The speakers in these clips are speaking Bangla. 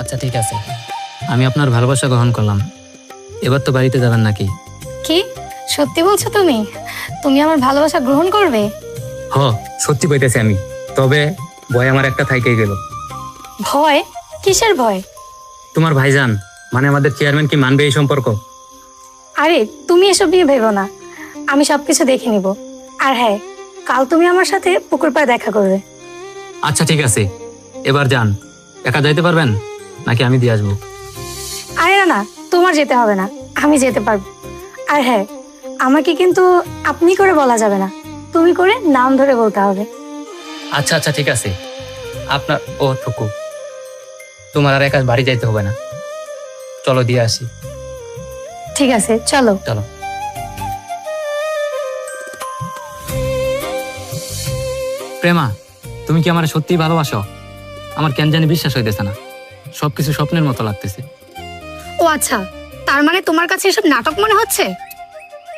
আচ্ছা ঠিক আছে, আমি আপনার ভালোবাসা গ্রহণ করলাম। এবার তো বাড়িতে যাবেন নাকি? কি সত্যি বলছো তুমি? তুমি আমার ভালোবাসা গ্রহণ করবে? হ, সত্যি কইতেছি আমি। তবে ভয় আমার একটা থাইকেই গেল। ভয়? কিসের ভয়? তোমার ভাইজান মানে আমাদের চেয়ারম্যান কি মানবে এই সম্পর্ক? আরে তুমি এসব নিয়ে ভেবো না, আমি সবকিছু দেখে নিব। আর হ্যাঁ, কাল তুমি আমার সাথে পুকুর পাড়ে দেখা করবে। আচ্ছা ঠিক আছে, এবার যান। একা যাইতে পারবেন নাকি আমি দিয়ে আসবো? আরে না না, তোমার যেতে হবে না, আমি যেতে পারবো। আর হ্যাঁ, আমাকে কিন্তু আপনি করে বলা যাবে না, তুমি করে নাম ধরে বলতে হবে। আচ্ছা আচ্ছা ঠিক আছে। আপনার ও থুকু, তোমার আর একা বাড়ি যাইতে হবে না, চলো দিয়ে আসি। ঠিক আছে, চলো। চলো। প্রেমা, তুমি কি আমার সত্যিই ভালোবাসো? আমার কেন জানি বিশ্বাস হইতেছে না, সবকিছু স্বপ্নের মতো লাগতেছে। ও আচ্ছা, তার মানে তোমার কাছে এসব নাটক মনে হচ্ছে?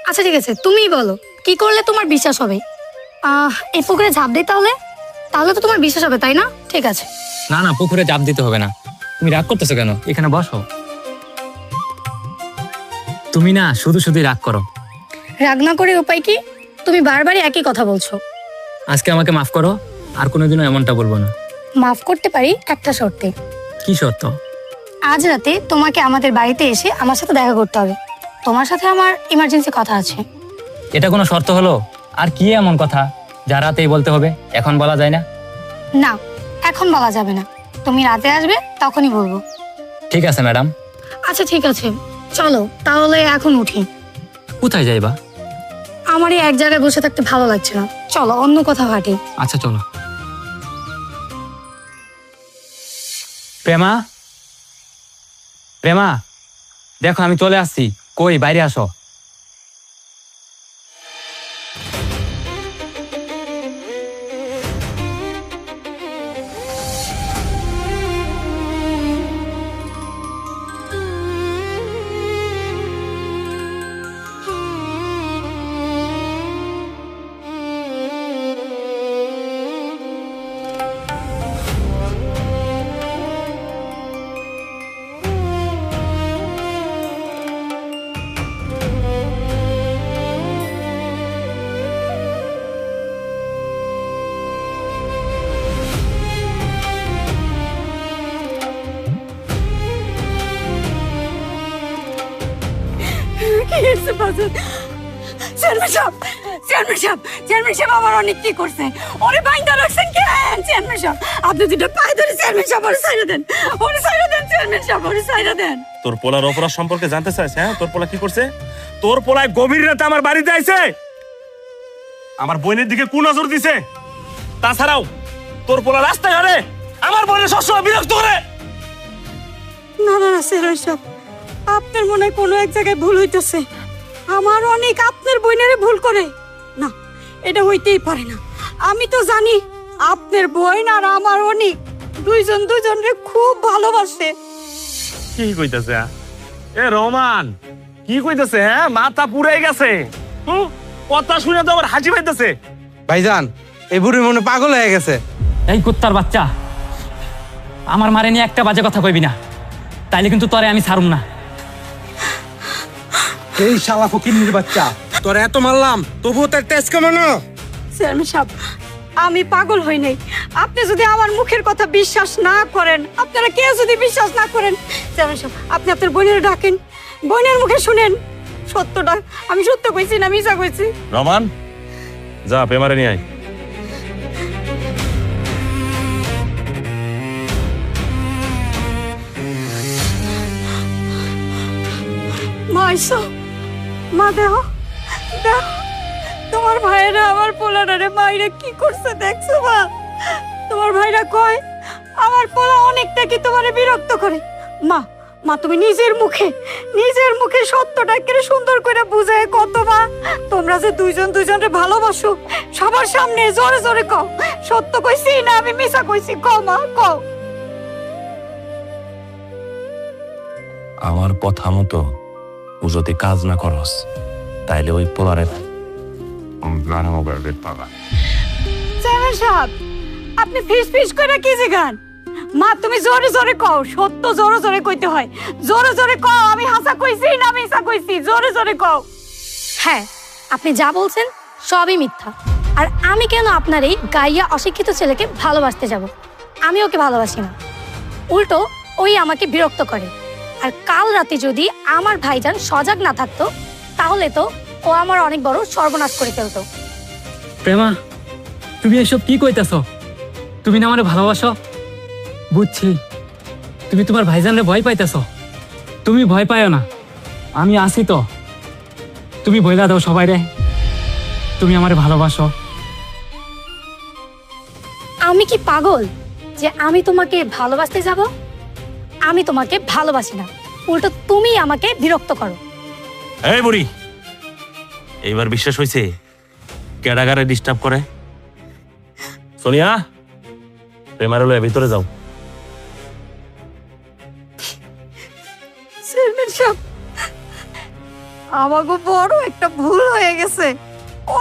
আচ্ছা ঠিক আছে, তুমিই বলো কি করলে তোমার বিশ্বাস হবে। এই পুকুরে ঝাঁপ দিই তাহলে? তাহলে তো তোমার বিশ্বাস হবে, তাই না? ঠিক আছে। না না, পুকুরে চাপ দিতে হবে না। তুমি রাগ করতেছো কেন? এখানে বসো। তুমি না শুধু শুধু রাগ করো। রাগ না করে উপায় কি? তুমি বারবারই একই কথা বলছো। আজকে আমাকে মাফ করো, আর কোনোদিনও এমনটা বলবো না। মাফ করতে পারি একটা শর্তে। কি শর্ত? আজ রাতে তোমাকে আমাদের বাড়িতে এসে আমার সাথে দেখা করতে হবে। তোমার সাথে আমার ইমার্জেন্সি কথা আছে। এটা কোনো শর্ত হলো? আর কি এমন কথা যা রাতেই বলতে হবে, এখন বলা যায় না? না, এখন বলা যাবে না, তুমি রাতে আসবে তখনই বলবো। ঠিক আছে ম্যাডাম। আচ্ছা ঠিক আছে, চলো তাহলে এখন উঠি। কোথায় যাইবা? আমার এই এক জায়গায় বসে থাকতে ভালো লাগছে না, চলো অন্য কোথাও হাঁটি। আচ্ছা চলো। প্রেমা, প্রেমা, দেখো আমি চলে আসছি। কই, বাইরে আসো। চেয়ারম্যান সাহেব, চেয়ারম্যান সাহেব, চেয়ারম্যান সাহেব আমার অনেক কি করছে, ওরে বাইন্দা রাখছেন কেন? চেয়ারম্যান সাহেব, আপনি দুটো পায়ে ধরে চেয়ারম্যান সাহেব ওরে সাইরা দেন, ওরে সাইরা দেন, চেয়ারম্যান সাহেব ওরে সাইরা দেন। তোর পোলার অপরাধ সম্পর্কে জানতে চাইছ? হ্যাঁ, তোর পোলা কি করছে? তোর পোলায় গভীর রাতে আমার বাড়িতে আইছে, আমার বোনের দিকে কোন নজর দিছে। তাছাড়াও তোর পোলা রাস্তায় হারে আমার বোনের সবসময় বিরক্ত করে। না না না চেয়ারম্যান সাহেব, আপনার মনে হয় কোনো এক জায়গায় ভুল হইতেছে। আমার অনেক আপনার বোনেরে ভুল করে না, এটা হইতেই পারে না। আমি তো জানি আপনার বোন আর আমার অনেক দুইজন দুজনরে খুব ভালোবাসে। কি কইতাছে? এ রহমান, কি কইতাছে? হ্যাঁ, মাথা পুরাই গেছে। কথা শুনে তো আবার হাসি পাইতেছে। ভাইজান, এই বুড়ি মনে পাগল হয়ে গেছে। এই কুত্তার বাচ্চা, আমার মারে নিয়ে একটা বাজে কথা কইবি না, তাইলে কিন্তু তোরে আমি ছাড়ুম না। এই শালা ফকিন্নির বাচ্চা, তোর এত মারলাম তবুও তার তেজ কমে না। চেয়ারম্যান সাহেব, আমি পাগল হই নাই। আপনি যদি আমার মুখের কথা বিশ্বাস না করেন, আপনারা কেউ যদি বিশ্বাস না করেন, চেয়ারম্যান সাহেব আপনি আপনার বোনের ডাকেন, বোনের মুখে শুনেন সত্যটা। আমি সত্য কইছি না মিছা কইছি? রহমান, যা পেমারে নিয়ে আয়। মা আইসো, মা দেহ দেহ, তোমার ভাইরা আমার পোলারে মাইরে কি করছে দেখছো মা? তোমার ভাইরা কয় আমার পোলা অনেকটা কি তোমারে বিরক্ত করে। মা মা তুমি নিজের মুখে সত্যটা করে সুন্দর করে বুঝায় কত মা। তোমরা যে দুইজন দুইজনরে ভালোবাসো, সবার সামনে জোরে জোরে কও সত্য কইছি না আমি মিছা কইছি, কও মা কও। আমার কথা মতো ও যদি কাজ না করস তাইলে ওই পোলারে চেয়ারম্যান সাহেব, আপনি ফিস ফিস করে কি জিগান? মা তুমি জোরে জোরে কও, সত্য জোরে জোরে কইতে হয়। জোরে জোরে কও, আমি হাসা কইছি না মিছা কইছি, জোরে জোরে কও। হ্যাঁ, আপনি যা বলছেন সবই মিথ্যা। আর আমি কেন আপনার এই গাইয়া অশিক্ষিত ছেলেকে ভালোবাসতে যাব? আমি ওকে ভালোবাসি না, উল্টো ওই আমাকে বিরক্ত করে। আর কাল রাতে যদি আমার ভাইজান সজাগ না থাকতো তাহলে তো ও আমার অনেক বড় সর্বনাশ করে ফেলতো। প্রেমা, তুমি এসব কি কইতাছ? তুমি না আমারে ভালোবাসো? বুঝছি, তুমি তোমার ভাইজানরে ভয় পাইতেছ। তুমি ভয় পাইও না, আমি আছি তো। তুমি বইলা দাও সবাই রে তুমি আমারে ভালোবাসো। আমি কি পাগল যে আমি তোমাকে ভালোবাসতে যাব? আমি তোমাকে ভালোবাসি না, উল্টো তুমি আমাকে বিরক্ত করো। এই বুড়ি, এইবার বিশ্বাস হয়েছে কেডাগারে ডিস্টার্ব করে? সোনিয়া, প্রেমার লয়ে ভিতরে যাও। চেয়ারম্যান সাহেব, আমাকে বড় একটা ভুল হয়ে গেছে,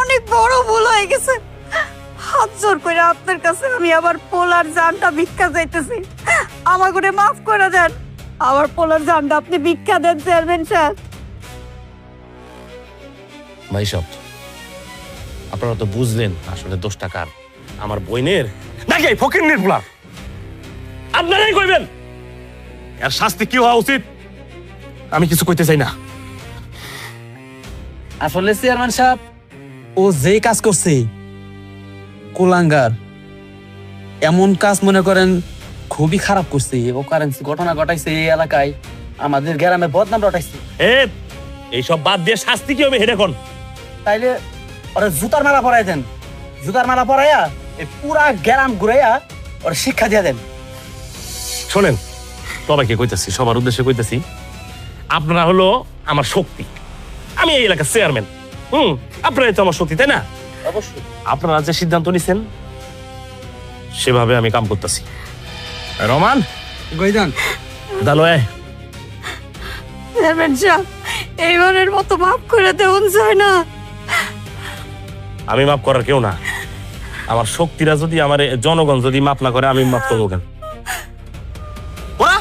অনেক বড় ভুল হয়ে গেছে। হাত জোর করে আপনার কাছে আমি আবার পোলার জানটা ভিক্ষা চাইতেছি, আমাকে মাফ করে দেন। আমার পোলার জানটা আপনি ভিক্ষা দেন চেয়ারম্যান সাহেব। ভাই সব আপনারা তো বুঝলেন আসলে দোষটা কার, আমার বইনের নাকি এই ফকিন্নির পোলা? আপনারাই কইবেন এর শাস্তি কি হওয়া উচিত। আমি কিছু কইতে চাই না। আসলে চেয়ারম্যান সাহেব, ও যে কাজ করছে কুলাঙ্গার, এমন কাজ মনে করেন খুবই খারাপ করছে। ও কারেন্সি ঘটনা ঘটাইছে এই এলাকায়, আমাদের গ্রামে বদনাম রটাইছে। এইসব বাদ দিয়ে শাস্তি কি হবে হেডে কোন? তাইলে ওরা জুতার মালা পরাই দেন, জুতার মালা পরাইয়া এই পুরা গ্রাম ঘুরাইয়া ওরা শিক্ষা দিয়ে দেন। শোনেন, সবাইকে কইতাছি, সবার উদ্দেশ্যে কইতাছি, আপনারা হলো আমার শক্তি। আমি এই এলাকার চেয়ারম্যান। আপনারাই তো আমার শক্তি, তাই না? অবশ্যই। আপনারা যে সিদ্ধান্ত নিছেন সেভাবে আমি কাম করতেছি। রমান, গইদান দালোয় চেয়ারম্যান সাহেব, এইবারের মতো মাফ করে দেন যায় না। আমি মাফ করার কেউ না। আমার শক্তিরা যদি আমার জনগণ যদি মাফ না করে আমি মাফ করবো কেন? ওরা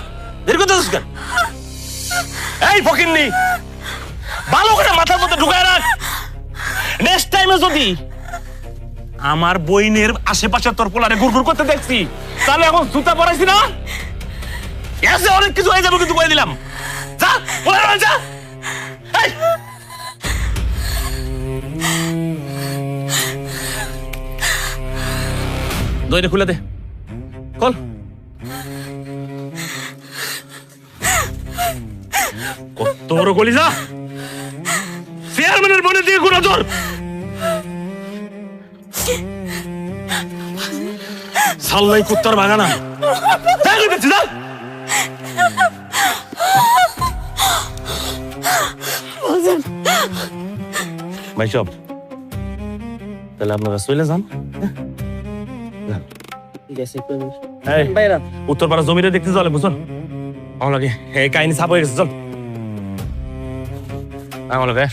বের করতে আসছিস কেন? এই ফকিন্নি, ভালো করে মাথার মধ্যে ঢুকায় রাখ। নেক্সট টাইমে যদি আমার বইনের আশেপাশে তোর পোলারে ঘুরঘুর করতে দেখছি, তাহলে এখন জুতা পরাইছি না, এসে অনেক কিছু হয়ে যাবে কিন্তু কয়ে দিলাম। যা পোলারে যা। এই দইটা খুলে দে, খোল। কত বড় কলিজা, চেয়ারম্যানের বোনের দিকে ঘুরা জোর। সাল্লাই কুত্তার বাগানা ভাই সব, তাহলে আপনারা চলে যান। উত্তরপাড়া জমিটা দেখতে চলে, বুঝুন আমার লাগে এই কাহিনী ছাপ হয়ে গেছে। চল আমার লাগে